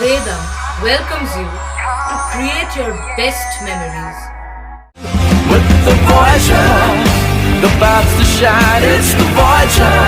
Vedam welcomes you to create your best memories. With the Voyager, the paths to shine, it's the Voyager,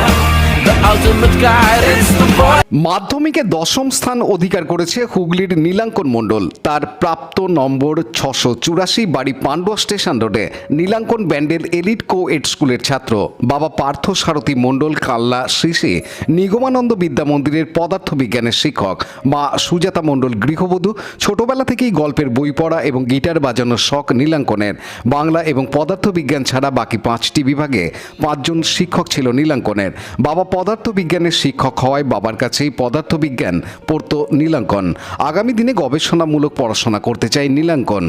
the ultimate guide, it's the Voyager. মাধ্যমিকে দশম স্থান অধিকার করেছে হুগলির নীলাঙ্কন মণ্ডল। তার প্রাপ্ত নম্বর 684, বাড়ি পান্ডুয়া স্টেশন রোডে। নীলাঙ্কন ব্যান্ডেল এলিট কো-এড স্কুলের ছাত্র। বাবা পার্থ সারথী মণ্ডল কাল্লা শ্রী নিগমানন্দ বিদ্যা মন্দিরের পদার্থবিজ্ঞানের শিক্ষক। মা সুজাতা মণ্ডল গৃহবধূ। ছোটবেলা থেকেই গল্পের বই পড়া এবং গিটার বাজানোর শখ নীলাঙ্কনের। বাংলা এবং পদার্থবিজ্ঞান ছাড়া বাকি 5টি বিভাগে 5 জন শিক্ষক ছিল নীলাঙ্কনের। বাবা পদার্থবিজ্ঞানের শিক্ষক হওয়ায় বাবার কাছেই পদার্থবিজ্ঞান পড়তো নীলাঙ্কন। আগামী দিনে গবেষণামূলক পড়াশোনা করতে চাই নীলাঙ্কন।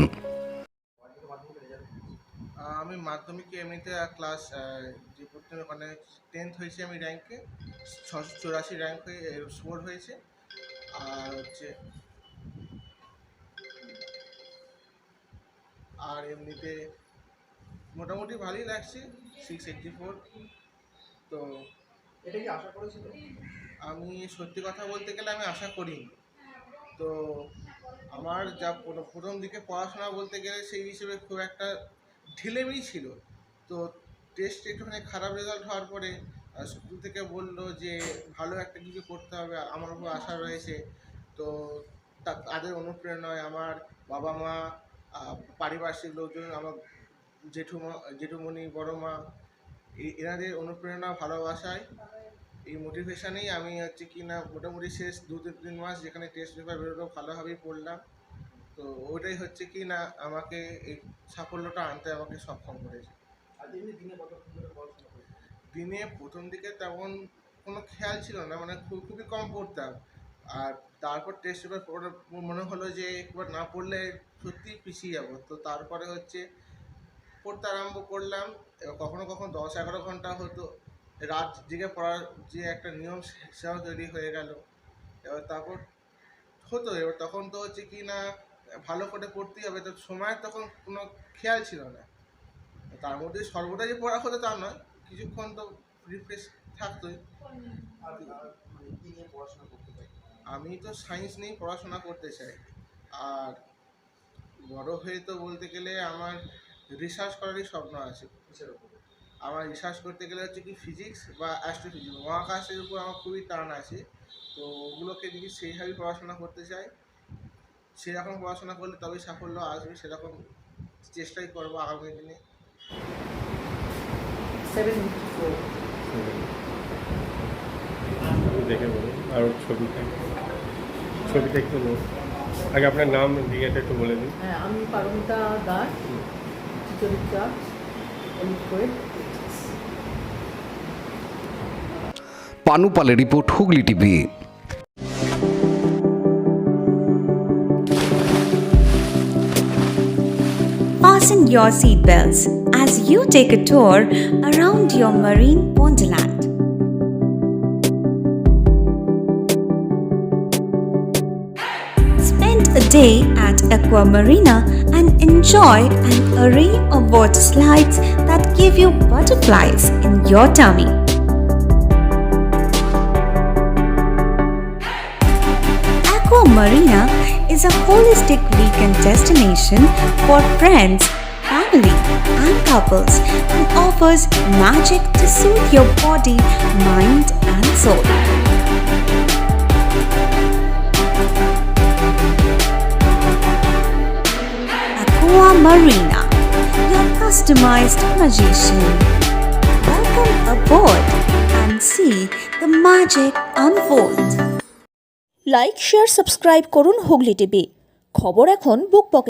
আমি মাধ্যমিকে এমনিতে ক্লাস যে প্রথমে মানে 10th হয়েছে, আমি র্যাঙ্কে 684 র্যাঙ্ক হয়ে স্কোর হয়েছে। আর এমনিতে মোটামুটি ভালোই লাগছে 684। তো এটা কি আশা করেছিল? আমি সত্যি কথা বলতে গেলে আমি আশা করিনি। তো আমার যা প্রথম দিকে পড়াশোনা বলতে গেলে সেই হিসেবে খুব একটা ঢিলেমিই ছিল। তো টেস্ট একটুখানি খারাপ রেজাল্ট হওয়ার পরে স্কুল থেকে বললো যে ভালো একটা কিছু করতে হবে, আমার উপর আশা রয়েছে। তো তাদের অনুপ্রেরণায় আমার বাবা মা, পারিপার্শ্বিক লোকজন, আমার জেঠুমণি, বড় মা, এনাদের অনুপ্রেরণা ভালোবাসায় এই মোটিভেশানেই আমি হচ্ছে কি না মোটামুটি শেষ 2-3 মাস যেখানে টেস্ট পেপার বেরোলো ভালোভাবেই পড়লাম। তো ওইটাই হচ্ছে কি না আমাকে এই সাফল্যটা আনতে আমাকে সক্ষম করেছে। দিনে প্রথম দিকে তেমন কোনো খেয়াল ছিল না, মানে খুবই কম পড়তাম। আর তারপর টেস্ট পেপার মনে হলো যে একবার না পড়লে সত্যিই পিছিয়ে যাবো। তো তারপরে হচ্ছে পড়তে আরম্ভ করলাম। কখনো কখনো 10-11 ঘন্টা হতো। রাত জেগে পড়ার যে একটা নিয়ম সেটাও তৈরি হয়ে গেল। এবার তারপর হতো, এবার তখন তো হচ্ছে কি না ভালো করে পড়তেই হবে, তো সময়ের তখন কোনো খেয়াল ছিল না। তার মধ্যে সর্বদা যে পড়া হতো তা নয়, কিছুক্ষণ তো রিফ্রেশ থাকতোই। আমি তো সায়েন্স নিয়েই পড়াশোনা করতে চাই। আর বড় হয়ে তো বলতে গেলে আমার রিসার্চ করারই স্বপ্ন আছে। আমার রিসার্চ করতে গেলে হচ্ছে কি ফিজিক্স বা অ্যাস্ট্রোফিজিক্স, মহাকাশের উপর আমার খুবই টান আছে। তো ওগুলোকে যদি সেইভাবেই পড়াশোনা করতে চাই, সেরকম পড়াশোনা করলে তবেই সাফল্য আসবে, সেরকম চেষ্টাই করবো আগামী দিনে। 74 দেখে বলুন। আর ছবিটা একটু বলুন। আগে আপনার নাম দিয়েটা একটু বলে দিন। হ্যাঁ, আমি পারমিতা দাস, চরিত্রা এলিট কোয়েড। পানুপালের report, Hooghly TV. Fasten your seatbelts as you take a tour around your marine wonderland. Spend a day at Aqua Marina and enjoy an array of water slides that give you butterflies in your tummy. Aqua Marina is a holistic weekend destination for friends, family, and couples and offers magic to soothe your body, mind, and soul. Aqua Marina, your customized magician. Welcome aboard and see the magic unfold. Like, share, subscribe করুন Hooghly TV. খবর এখন বুক পকেটে।